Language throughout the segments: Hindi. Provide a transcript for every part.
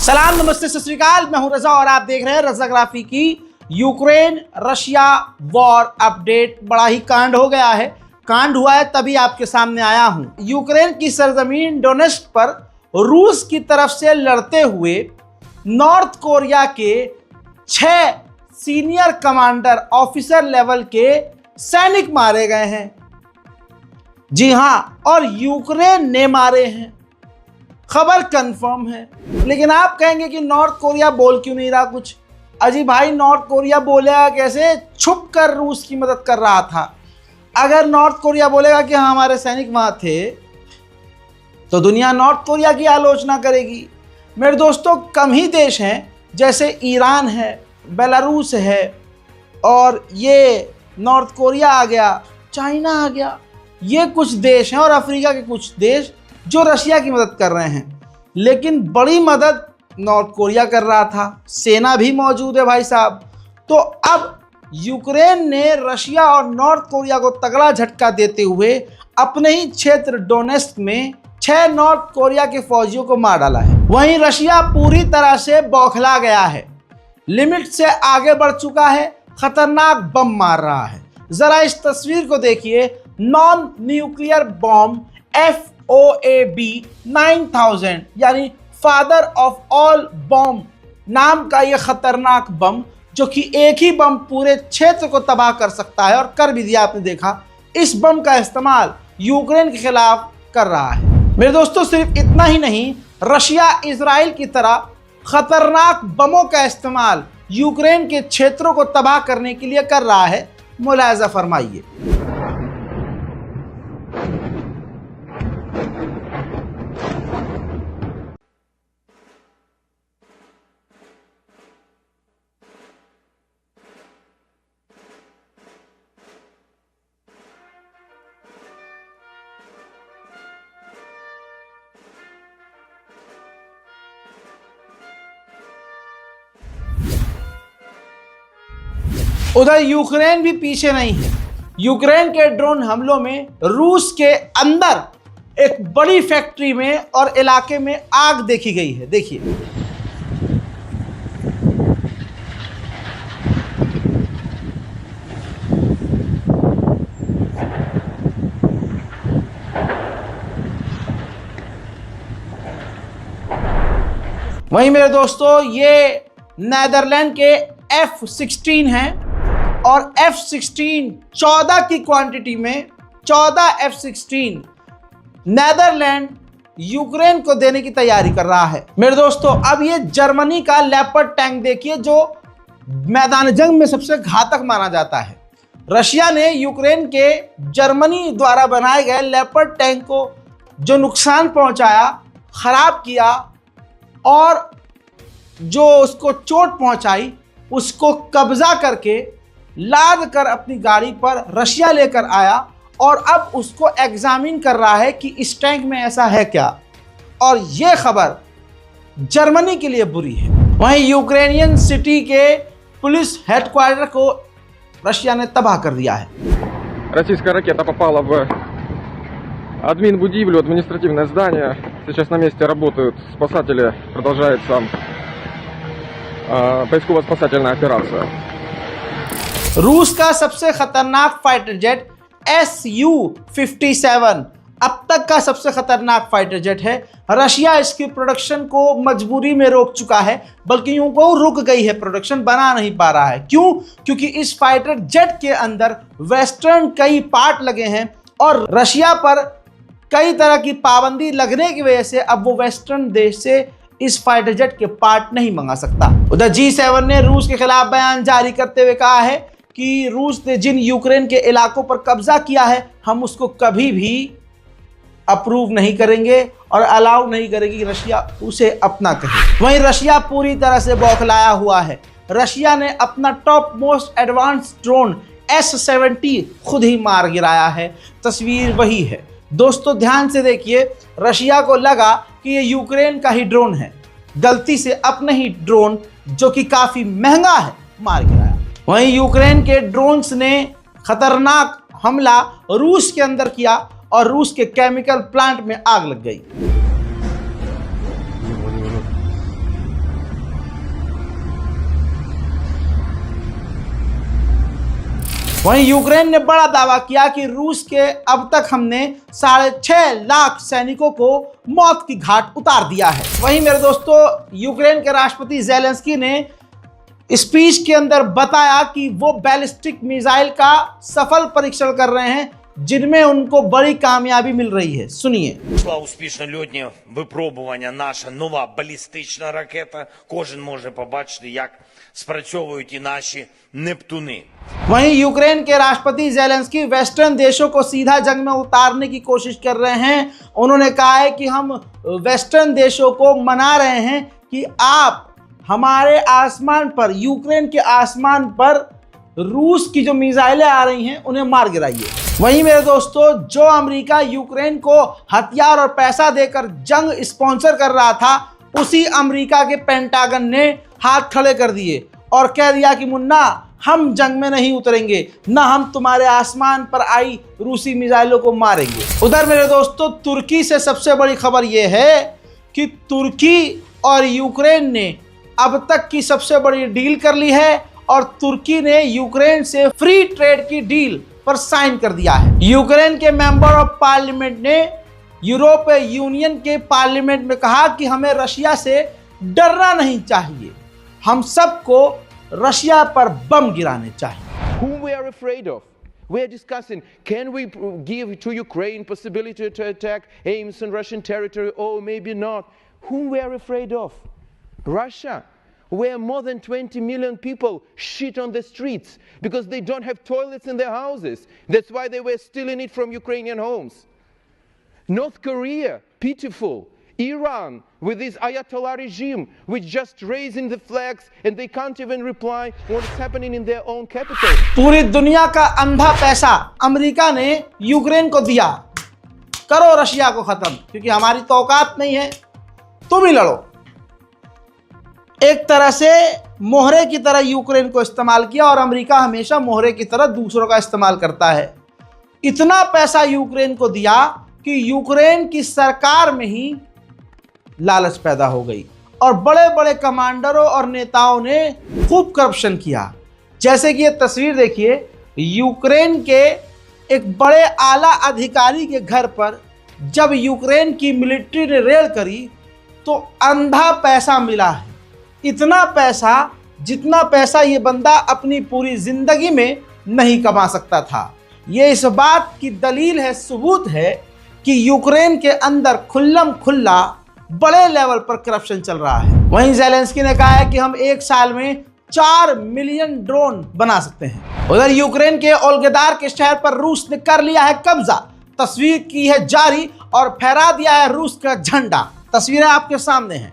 सलाम, नमस्ते, सत श्री अकाल। मैं हूं रजा और आप देख रहे हैं रजाग्राफी की यूक्रेन रशिया वॉर अपडेट। बड़ा ही कांड हो गया है, कांड हुआ है तभी आपके सामने आया हूं। यूक्रेन की सरजमीन डोनेस्क पर रूस की तरफ से लड़ते हुए नॉर्थ कोरिया के 6 सीनियर कमांडर ऑफिसर लेवल के सैनिक मारे गए हैं। जी हां, और यूक्रेन ने मारे हैं, खबर कंफर्म है। लेकिन आप कहेंगे कि नॉर्थ कोरिया बोल क्यों नहीं रहा कुछ? अजी भाई, नॉर्थ कोरिया बोलेगा कैसे? छुप कर रूस की मदद कर रहा था। अगर नॉर्थ कोरिया बोलेगा कि हाँ हमारे सैनिक वहां थे, तो दुनिया नॉर्थ कोरिया की आलोचना करेगी। मेरे दोस्तों, कम ही देश हैं जैसे ईरान है, बेलारूस है, और ये नॉर्थ कोरिया आ गया, चाइना आ गया, ये कुछ देश हैं, और अफ्रीका के कुछ देश जो रशिया की मदद कर रहे हैं। लेकिन बड़ी मदद नॉर्थ कोरिया कर रहा था, सेना भी मौजूद है भाई साहब। तो अब यूक्रेन ने रशिया और नॉर्थ कोरिया को तगड़ा झटका देते हुए अपने ही क्षेत्र डोनेस्क में 6 नॉर्थ कोरिया के फौजियों को मार डाला है। वहीं रशिया पूरी तरह से बौखला गया है, लिमिट से आगे बढ़ चुका है, खतरनाक बम मार रहा है। जरा इस तस्वीर को देखिए। नॉन न्यूक्लियर बॉम्ब FOAB 9000 यानी फादर ऑफ ऑल बॉम्ब नाम का यह खतरनाक बम, जो कि एक ही बम पूरे क्षेत्र को तबाह कर सकता है, और कर भी दिया। आपने देखा, इस बम का इस्तेमाल यूक्रेन के खिलाफ कर रहा है। मेरे दोस्तों, सिर्फ इतना ही नहीं, रशिया इजराइल की तरह खतरनाक बमों का इस्तेमाल यूक्रेन के क्षेत्रों को तबाह करने के लिए कर रहा है। मुलाहिजा फरमाइए। उधर यूक्रेन भी पीछे नहीं है। यूक्रेन के ड्रोन हमलों में रूस के अंदर एक बड़ी फैक्ट्री में और इलाके में आग देखी गई है। देखिए, वहीं मेरे दोस्तों, ये नेदरलैंड के F-16 हैं, और F-16 14 की क्वांटिटी में 14 F-16 नेदरलैंड यूक्रेन को देने की तैयारी कर रहा है। मेरे दोस्तों, अब ये जर्मनी का लेपर्ड टैंक देखिए, जो मैदान जंग में सबसे घातक माना जाता है। रशिया ने यूक्रेन के जर्मनी द्वारा बनाए गए लेपर्ड टैंक को जो नुकसान पहुंचाया, खराब किया, और जो उसको चोट पहुंचाई, उसको कब्जा करके लाद कर अपनी गाड़ी पर रशिया लेकर आया, और अब उसको एग्जामिन कर रहा है कि इस टैंक में ऐसा है क्या। और ये खबर जर्मनी के लिए बुरी है। वहीं यूक्रेनियन सिटी के पुलिस हेडक्वार्टर को रशिया ने तबाह कर दिया है। Российская ракета попала в админбудивлю, административное здание. Сейчас на месте работают спасатели, продолжается поисково-спасательная операция. रूस का सबसे खतरनाक फाइटर जेट Su-57 अब तक का सबसे खतरनाक फाइटर जेट है। रशिया इसकी प्रोडक्शन को मजबूरी में रोक चुका है, बल्कि यूं को रुक गई है, प्रोडक्शन बना नहीं पा रहा है। क्यों? क्योंकि इस फाइटर जेट के अंदर वेस्टर्न कई पार्ट लगे हैं, और रशिया पर कई तरह की पाबंदी लगने की वजह से अब वो वेस्टर्न देश से इस फाइटर जेट के पार्ट नहीं मंगा सकता। उधर G7 ने रूस के खिलाफ बयान जारी करते हुए कहा है कि रूस ने जिन यूक्रेन के इलाकों पर कब्जा किया है, हम उसको कभी भी अप्रूव नहीं करेंगे और अलाउ नहीं करेंगे कि रशिया उसे अपना कहे। वहीं रशिया पूरी तरह से बौखलाया हुआ है। रशिया ने अपना top most advance drone S-70 खुद ही मार गिराया है। तस्वीर वही है दोस्तों, ध्यान से देखिए। रशिया को लगा कि ये यूक्रेन का ही ड्रोन है, गलती से अपने ही ड्रोन, जो कि काफी महंगा है, मार गिराया। वहीं यूक्रेन के ड्रोन्स ने खतरनाक हमला रूस के अंदर किया, और रूस के केमिकल प्लांट में आग लग गई। वहीं यूक्रेन ने बड़ा दावा किया कि रूस के अब तक हमने 6.5 लाख सैनिकों को मौत की घाट उतार दिया है। वहीं मेरे दोस्तों, यूक्रेन के राष्ट्रपति ज़ेलेंस्की ने स्पीच के अंदर बताया कि वो बैलिस्टिक मिसाइल का सफल परीक्षण कर रहे हैं, जिनमें उनको बड़ी कामयाबी मिल रही है। सुनिए। Пройшла успішно льотні випробування наша нова балістична ракета. Кожен може побачити, як спрацьовують і наші нептуни. वहीं यूक्रेन के राष्ट्रपति ज़ेलेंस्की वेस्टर्न देशों को सीधा जंग में उतारने की कोशिश कर रहे हैं। उन्होंने कहा है कि हम वेस्टर्न देशों को मना रहे हैं कि आप हमारे आसमान पर, यूक्रेन के आसमान पर रूस की जो मिसाइलें आ रही हैं उन्हें मार गिराइए। वहीं मेरे दोस्तों, जो अमेरिका यूक्रेन को हथियार और पैसा देकर जंग स्पॉन्सर कर रहा था, उसी अमेरिका के पेंटागन ने हाथ खड़े कर दिए और कह दिया कि मुन्ना, हम जंग में नहीं उतरेंगे, ना हम तुम्हारे आसमान पर आई रूसी मिसाइलों को मारेंगे। उधर मेरे दोस्तों, तुर्की से सबसे बड़ी खबर यह है कि तुर्की और यूक्रेन ने अब तक की सबसे बड़ी डील कर ली है और तुर्की ने यूक्रेन से फ्री ट्रेड की डील पर साइन कर दिया है। यूक्रेन के मेंबर ऑफ पार्लियामेंट ने यूरोपीय यूनियन के पार्लियामेंट में कहा कि हमें रशिया से डरना नहीं चाहिए, हम सबको रशिया पर बम गिराने चाहिए। Whom we are afraid of? We are discussing, can we give to Ukraine possibility to attack aims on Russian territory or maybe not? Whom we are afraid of? Russia, where more than 20 million people shit on the streets because they don't have toilets in their houses. That's why they were stealing it from Ukrainian homes. North Korea, pitiful. Iran, with this Ayatollah regime, which just raising the flags and they can't even reply what's happening in their own capital. पूरी दुनिया का अंधा पैसा अमेरिका ने यूक्रेन को दिया, करो रशिया को खत्म, क्योंकि हमारी तो औकात नहीं है, तुम ही लड़ो। एक तरह से मोहरे की तरह यूक्रेन को इस्तेमाल किया और अमेरिका हमेशा मोहरे की तरह दूसरों का इस्तेमाल करता है। इतना पैसा यूक्रेन को दिया कि यूक्रेन की सरकार में ही लालच पैदा हो गई और बड़े बड़े कमांडरों और नेताओं ने खूब करप्शन किया। जैसे कि ये तस्वीर देखिए, यूक्रेन के एक बड़े आला अधिकारी के घर पर जब यूक्रेन की मिलिट्री ने रेड करी तो अंधा पैसा मिला है। इतना पैसा जितना पैसा ये बंदा अपनी पूरी जिंदगी में नहीं कमा सकता था। ये इस बात की दलील है, सबूत है कि यूक्रेन के अंदर खुल्लम खुल्ला बड़े लेवल पर करप्शन चल रहा है। वहीं ज़ेलेंस्की ने कहा है कि हम एक साल में 4 मिलियन ड्रोन बना सकते हैं। उधर यूक्रेन के ओल्गेदार के शहर पर रूस ने कर लिया है कब्जा, तस्वीर की है जारी और फहरा दिया है रूस का झंडा। तस्वीरें आपके सामने हैं।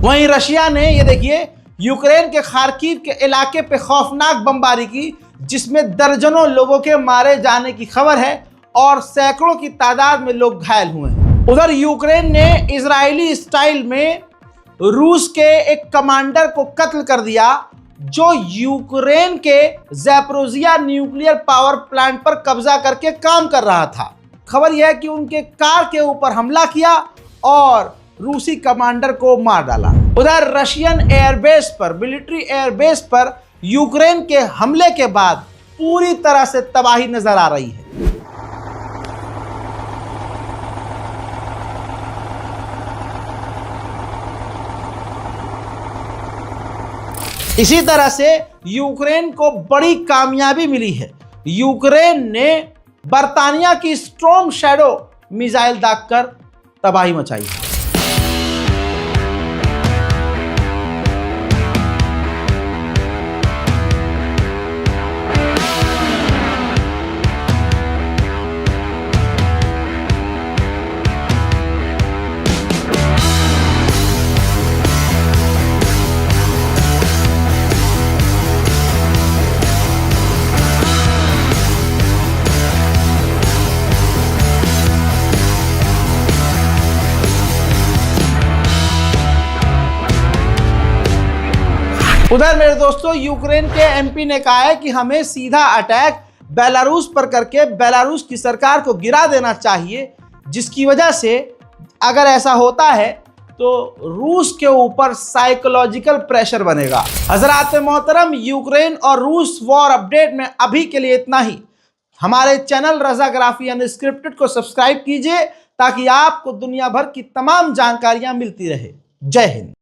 वहीं रशिया ने, ये देखिए, यूक्रेन के खार्किव के इलाके पे खौफनाक बमबारी की, जिसमें दर्जनों लोगों के मारे जाने की खबर है और सैकड़ों की तादाद में लोग घायल हुए हैं। उधर यूक्रेन ने इजरायली स्टाइल में रूस के एक कमांडर को कत्ल कर दिया, जो यूक्रेन के ज़ैपोरिज़िया न्यूक्लियर पावर प्लांट पर कब्जा करके काम कर रहा था। खबर यह है कि उनके कार के ऊपर हमला किया और रूसी कमांडर को मार डाला। उधर रशियन एयरबेस पर, मिलिट्री एयरबेस पर यूक्रेन के हमले के बाद पूरी तरह से तबाही नजर आ रही है। इसी तरह से यूक्रेन को बड़ी कामयाबी मिली है। यूक्रेन ने बर्तानिया की स्ट्रॉन्ग शैडो मिसाइल दागकर तबाही मचाई है। उधर मेरे दोस्तों, यूक्रेन के एमपी ने कहा है कि हमें सीधा अटैक बेलारूस पर करके बेलारूस की सरकार को गिरा देना चाहिए, जिसकी वजह से अगर ऐसा होता है तो रूस के ऊपर साइकोलॉजिकल प्रेशर बनेगा। हजरात मोहतरम, यूक्रेन और रूस वॉर अपडेट में अभी के लिए इतना ही। हमारे चैनल रज़ाग्राफी अनस्क्रिप्टेड को सब्सक्राइब कीजिए ताकि आपको दुनिया भर की तमाम जानकारियां मिलती रहे। जय हिंद।